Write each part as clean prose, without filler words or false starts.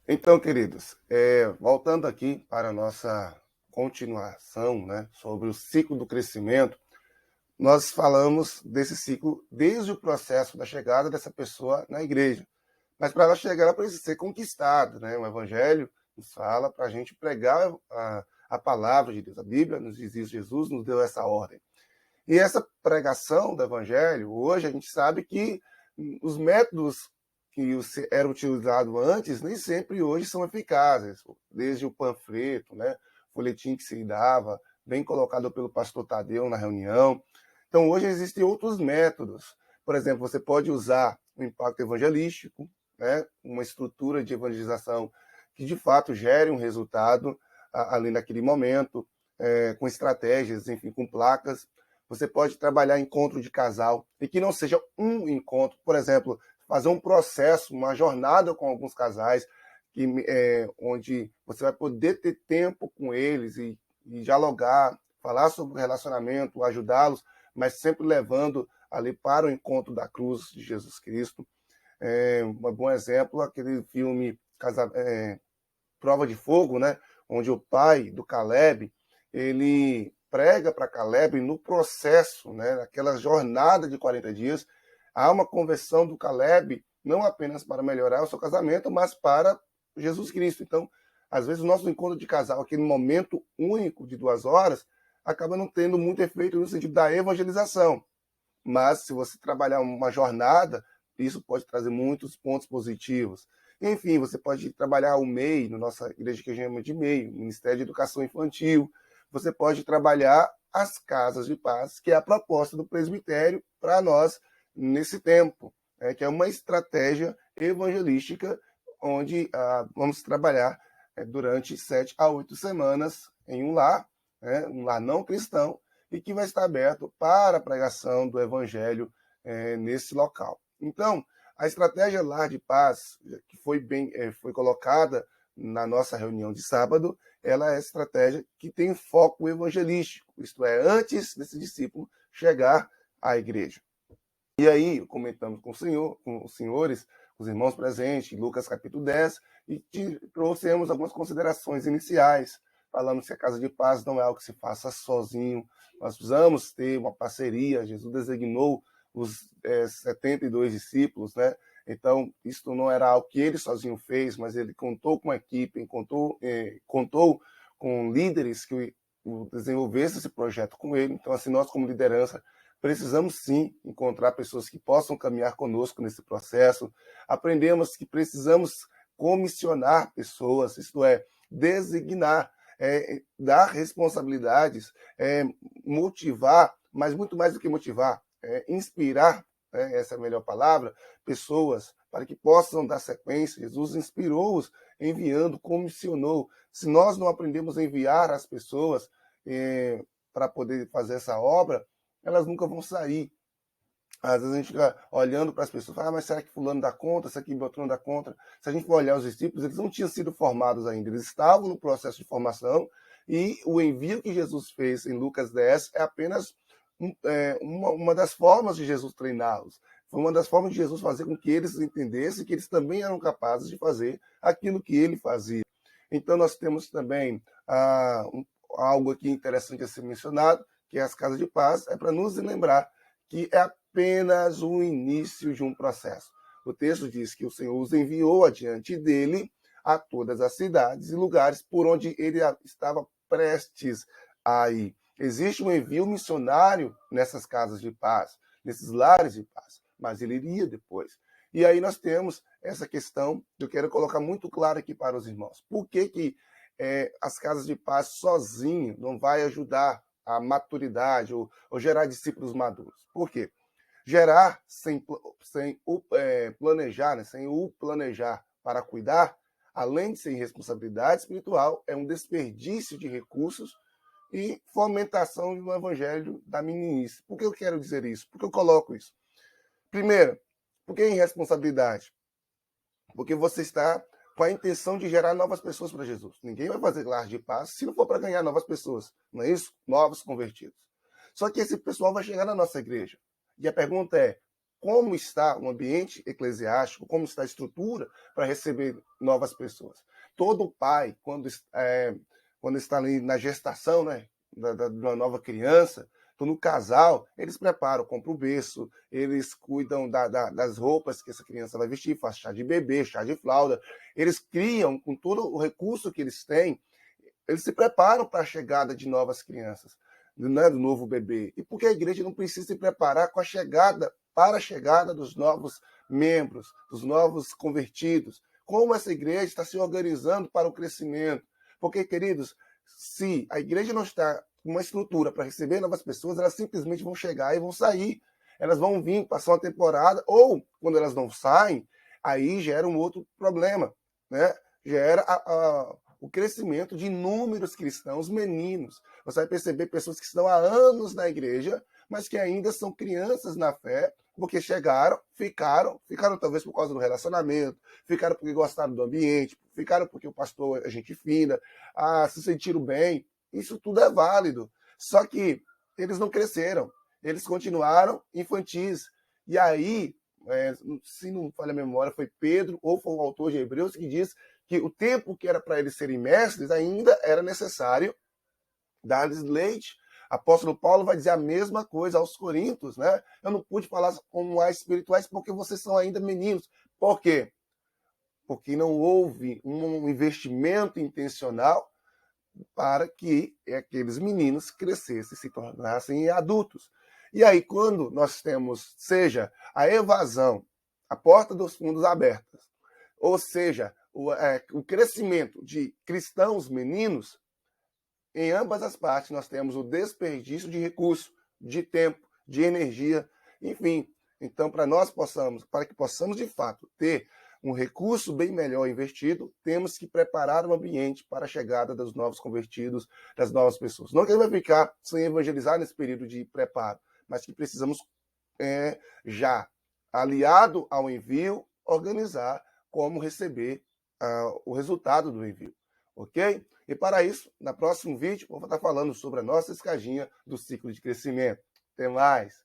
Então, queridos, voltando aqui para a nossa continuação, né, sobre o ciclo do crescimento, nós falamos desse ciclo desde o processo da chegada dessa pessoa na igreja. Mas para ela chegar, ela precisa ser conquistada, né? O Evangelho nos fala para a gente pregar a palavra de Deus. A Bíblia nos diz isso, Jesus nos deu essa ordem. E essa pregação do Evangelho, hoje a gente sabe que os métodos que eram utilizados antes nem sempre hoje são eficazes. Desde o panfleto, né, o folhetim que se dava, bem colocado pelo pastor Tadeu na reunião. Então hoje existem outros métodos. Por exemplo, você pode usar o impacto evangelístico, né, uma estrutura de evangelização que de fato gere um resultado ali naquele momento, com estratégias, enfim, com placas. Você pode trabalhar encontro de casal e que não seja um encontro, por exemplo, fazer um processo, uma jornada com alguns casais, onde você vai poder ter tempo com eles e dialogar, falar sobre o relacionamento, ajudá-los, mas sempre levando ali para o encontro da cruz de Jesus Cristo. Um bom exemplo, aquele filme Prova de Fogo, né? Onde o pai do Caleb, ele prega para Caleb no processo, né? Naquela jornada de 40 dias, há uma conversão do Caleb, não apenas para melhorar o seu casamento, mas para Jesus Cristo. Então, às vezes o nosso encontro de casal, aquele momento único de 2 horas, acaba não tendo muito efeito no sentido da evangelização. Mas se você trabalhar uma jornada, isso pode trazer muitos pontos positivos. Enfim, você pode trabalhar o MEI, na nossa igreja que a gente chama de MEI, Ministério de Educação Infantil. Você pode trabalhar as casas de paz, que é a proposta do presbitério para nós nesse tempo, né, que é uma estratégia evangelística onde vamos trabalhar durante 7 a 8 semanas em um lar não cristão, e que vai estar aberto para a pregação do evangelho nesse local. Então, a estratégia Lar de Paz, que foi colocada na nossa reunião de sábado, ela é a estratégia que tem foco evangelístico, isto é, antes desse discípulo chegar à igreja. E aí, comentamos com o senhor, com os senhores, os irmãos presentes, Lucas capítulo 10, e trouxemos algumas considerações iniciais. Falamos que a casa de paz não é algo que se faça sozinho, nós precisamos ter uma parceria. Jesus designou os 72 discípulos, né? Então, isso não era algo que ele sozinho fez, mas ele contou com a equipe, contou com líderes que desenvolvessem esse projeto com ele. Então, assim, nós como liderança precisamos sim encontrar pessoas que possam caminhar conosco nesse processo. Aprendemos que precisamos comissionar pessoas, isto é, designar, dar responsabilidades, motivar, mas muito mais do que motivar, inspirar, essa é a melhor palavra, pessoas para que possam dar sequência. Jesus inspirou-os, enviando, comissionou. Se nós não aprendemos a enviar as pessoas para poder fazer essa obra, elas nunca vão sair. Às vezes a gente fica olhando para as pessoas, mas será que fulano dá conta? Será que Beltrano dá conta? Se a gente for olhar os discípulos, eles não tinham sido formados ainda, eles estavam no processo de formação, e o envio que Jesus fez em Lucas 10 é apenas uma das formas de Jesus treiná-los. Foi uma das formas de Jesus fazer com que eles entendessem que eles também eram capazes de fazer aquilo que ele fazia. Então nós temos também algo aqui interessante a ser mencionado, que é as casas de paz, é para nos lembrar que é apenas o início de um processo. O texto diz que o Senhor os enviou adiante dele a todas as cidades e lugares por onde ele estava prestes a ir. Existe um envio missionário nessas casas de paz, nesses lares de paz, mas ele iria depois. E aí nós temos essa questão que eu quero colocar muito claro aqui para os irmãos. Por que as casas de paz sozinho não vai ajudar a maturidade ou gerar discípulos maduros? Por quê? Gerar sem planejar, né, sem o planejar para cuidar, além de ser irresponsabilidade espiritual, é um desperdício de recursos e fomentação do evangelho da meninice. Por que eu quero dizer isso? Por que eu coloco isso? Primeiro, por que irresponsabilidade? Porque você está com a intenção de gerar novas pessoas para Jesus. Ninguém vai fazer lar de paz se não for para ganhar novas pessoas, não é isso? Novos convertidos. Só que esse pessoal vai chegar na nossa igreja. E a pergunta é, como está o ambiente eclesiástico, como está a estrutura para receber novas pessoas. Todo pai, quando está ali na gestação, né, de uma nova criança, no casal, eles preparam, compram o berço, eles cuidam das roupas que essa criança vai vestir, faz chá de bebê, chá de fralda, eles criam, com todo o recurso que eles têm, eles se preparam para a chegada de novas crianças, né, do novo bebê. E por que a igreja não precisa se preparar para a chegada dos novos membros, dos novos convertidos? Como essa igreja está se organizando para o crescimento? Porque, queridos, se a igreja não está com uma estrutura para receber novas pessoas, elas simplesmente vão chegar e vão sair. Elas vão vir, passar uma temporada, ou, quando elas não saem, aí gera um outro problema, né? Gera o crescimento de inúmeros cristãos meninos. Você vai perceber pessoas que estão há anos na igreja, mas que ainda são crianças na fé, porque chegaram, ficaram talvez por causa do relacionamento, ficaram porque gostaram do ambiente, ficaram porque o pastor é gente fina, se sentiram bem. Isso tudo é válido. Só que eles não cresceram, eles continuaram infantis. E aí, se não falha a memória, foi Pedro, ou foi o autor de Hebreus, que diz que o tempo que era para eles serem mestres ainda era necessário dar-lhes leite. Apóstolo Paulo vai dizer a mesma coisa aos Coríntios, né? Eu não pude falar como mais espirituais porque vocês são ainda meninos. Por quê? Porque não houve um investimento intencional para que aqueles meninos crescessem, se tornassem adultos. E aí, quando nós temos, seja a evasão, a porta dos fundos abertas, ou seja, o crescimento de cristãos meninos, em ambas as partes nós temos o desperdício de recurso, de tempo, de energia, enfim. Então, para que possamos de fato ter um recurso bem melhor investido, temos que preparar o ambiente para a chegada dos novos convertidos, das novas pessoas. Não que ele vai ficar sem evangelizar nesse período de preparo, mas que precisamos, já aliado ao envio, organizar como receber o resultado do envio. Ok? E para isso, no próximo vídeo, vou estar falando sobre a nossa escadinha do ciclo de crescimento. Até mais.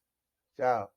Tchau.